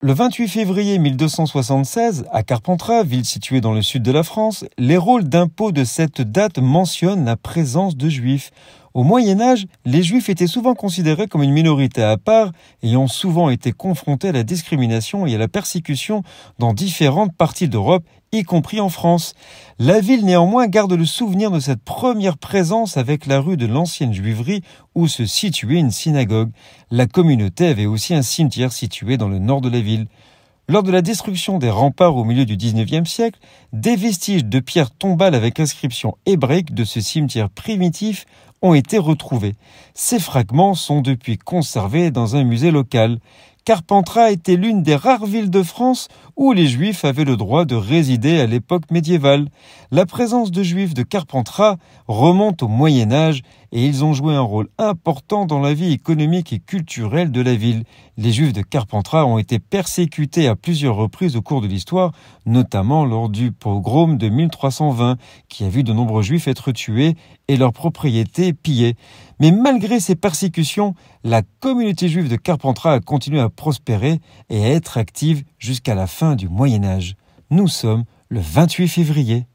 Le 28 février 1276, à Carpentras, ville située dans le sud de la France, les rôles d'impôt de cette date mentionnent la présence de Juifs. Au Moyen Âge, les Juifs étaient souvent considérés comme une minorité à part, ayant souvent été confrontés à la discrimination et à la persécution dans différentes parties d'Europe, y compris en France. La ville néanmoins garde le souvenir de cette première présence avec la rue de l'Ancienne Juiverie où se situait une synagogue. La communauté avait aussi un cimetière situé dans le nord de la ville. Lors de la destruction des remparts au milieu du XIXe siècle, des vestiges de pierres tombales avec inscription hébraïque de ce cimetière primitif ont été retrouvés. Ces fragments sont depuis conservés dans un musée local. Carpentras était l'une des rares villes de France où les Juifs avaient le droit de résider à l'époque médiévale. La présence de Juifs de Carpentras remonte au Moyen Âge et ils ont joué un rôle important dans la vie économique et culturelle de la ville. Les Juifs de Carpentras ont été persécutés à plusieurs reprises au cours de l'histoire, notamment lors du pogrom de 1320, qui a vu de nombreux Juifs être tués et leurs propriétés pillées. Mais malgré ces persécutions, la communauté juive de Carpentras a continué à prospérer et à être active jusqu'à la fin du Moyen Âge. Nous sommes le 28 février.